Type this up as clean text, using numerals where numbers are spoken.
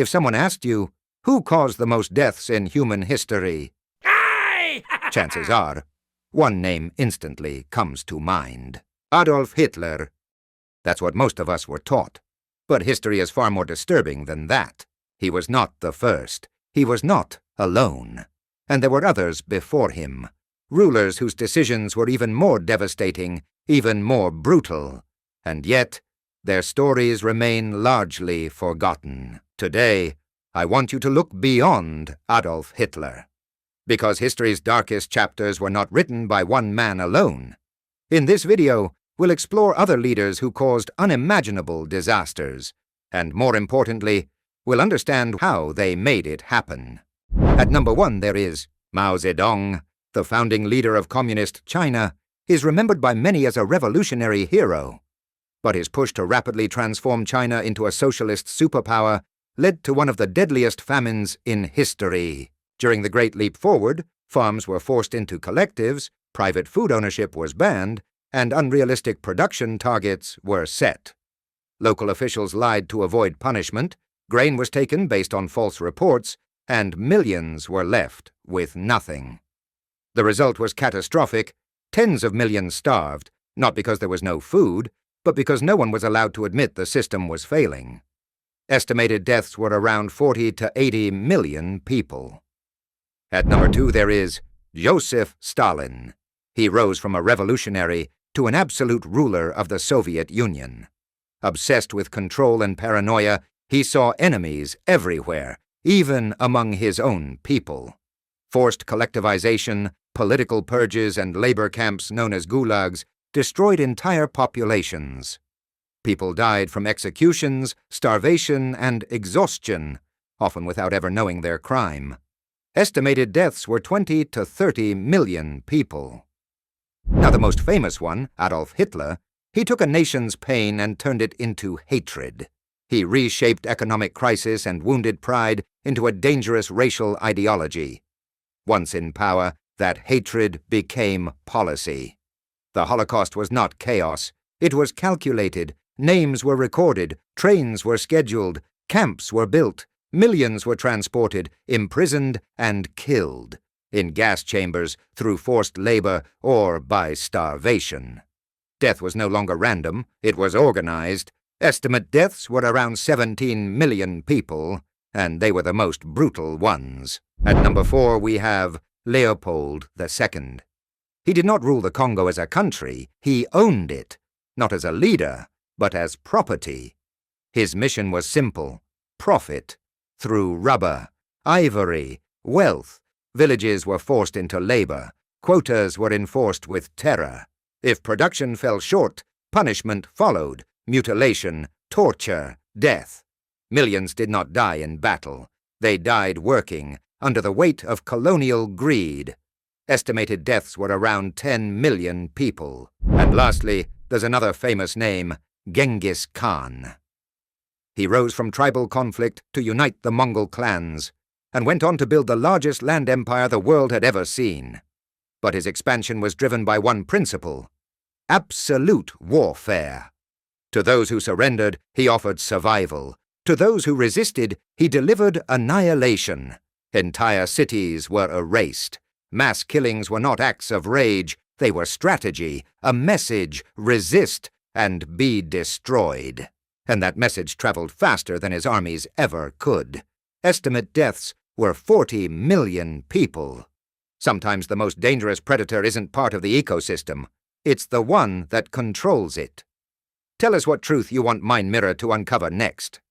If someone asked you, who caused the most deaths in human history? Chances are, one name instantly comes to mind. Adolf Hitler. That's what most of us were taught. But history is far more disturbing than that. He was not the first. He was not alone. And there were others before him. Rulers whose decisions were even more devastating, even more brutal. And yet, their stories remain largely forgotten. Today, I want you to look beyond Adolf Hitler. Because history's darkest chapters were not written by one man alone. In this video, we'll explore other leaders who caused unimaginable disasters. And more importantly, we'll understand how they made it happen. At number 1 there is Mao Zedong, the founding leader of communist China, is remembered by many as a revolutionary hero. But his push to rapidly transform China into a socialist superpower led to one of the deadliest famines in history. During the Great Leap Forward, farms were forced into collectives, private food ownership was banned, and unrealistic production targets were set. Local officials lied to avoid punishment, grain was taken based on false reports, and millions were left with nothing. The result was catastrophic. Tens of millions starved, not because there was no food, but because no one was allowed to admit the system was failing. Estimated deaths were around 40 to 80 million people. At number 2 there is Josseph Stalin. He rose from a revolutionary to an absolute ruler of the Soviet Union. Obsessed with control and paranoia, he saw enemies everywhere, even among his own people. Forced collectivization, political purges, and labor camps known as gulags destroyed entire populations. People died from executions, starvation, and exhaustion, often without ever knowing their crime. Estimated deaths were 20 to 30 million people. Now the most famous one, Adolf Hitler, he took a nation's pain and turned it into hatred. He reshaped economic crisis and wounded pride into a dangerous racial ideology. Once in power, that hatred became policy. The Holocaust was not chaos. It was calculated. Names were recorded. Trains were scheduled. Camps were built. Millions were transported, imprisoned, and killed. In gas chambers, through forced labor, or by starvation. Death was no longer random. It was organized. Estimate deaths were around 17 million people, and they were the most brutal ones. At number 4 we have Leopold II. He did not rule the Congo as a country. He owned it, not as a leader, but as property. His mission was simple: profit. Through rubber, ivory, wealth, villages were forced into labor. Quotas were enforced with terror. If production fell short, punishment followed: mutilation, torture, death. Millions did not die in battle. They died working, under the weight of colonial greed. Estimated deaths were around 10 million people. And lastly, there's another famous name, Genghiss Khan. He rose from tribal conflict to unite the Mongol clans, and went on to build the largest land empire the world had ever seen. But his expansion was driven by one principle: absolute warfare. To those who surrendered, he offered survival. To those who resisted, he delivered annihilation. Entire cities were erased. Mass killings were not acts of rage, they were strategy, a message: resist and be destroyed. And that message traveled faster than his armies ever could. Estimate deaths were 40 million people. Sometimes the most dangerous predator isn't part of the ecosystem. It's the one that controls it. Tell us what truth you want MindMirror to uncover next.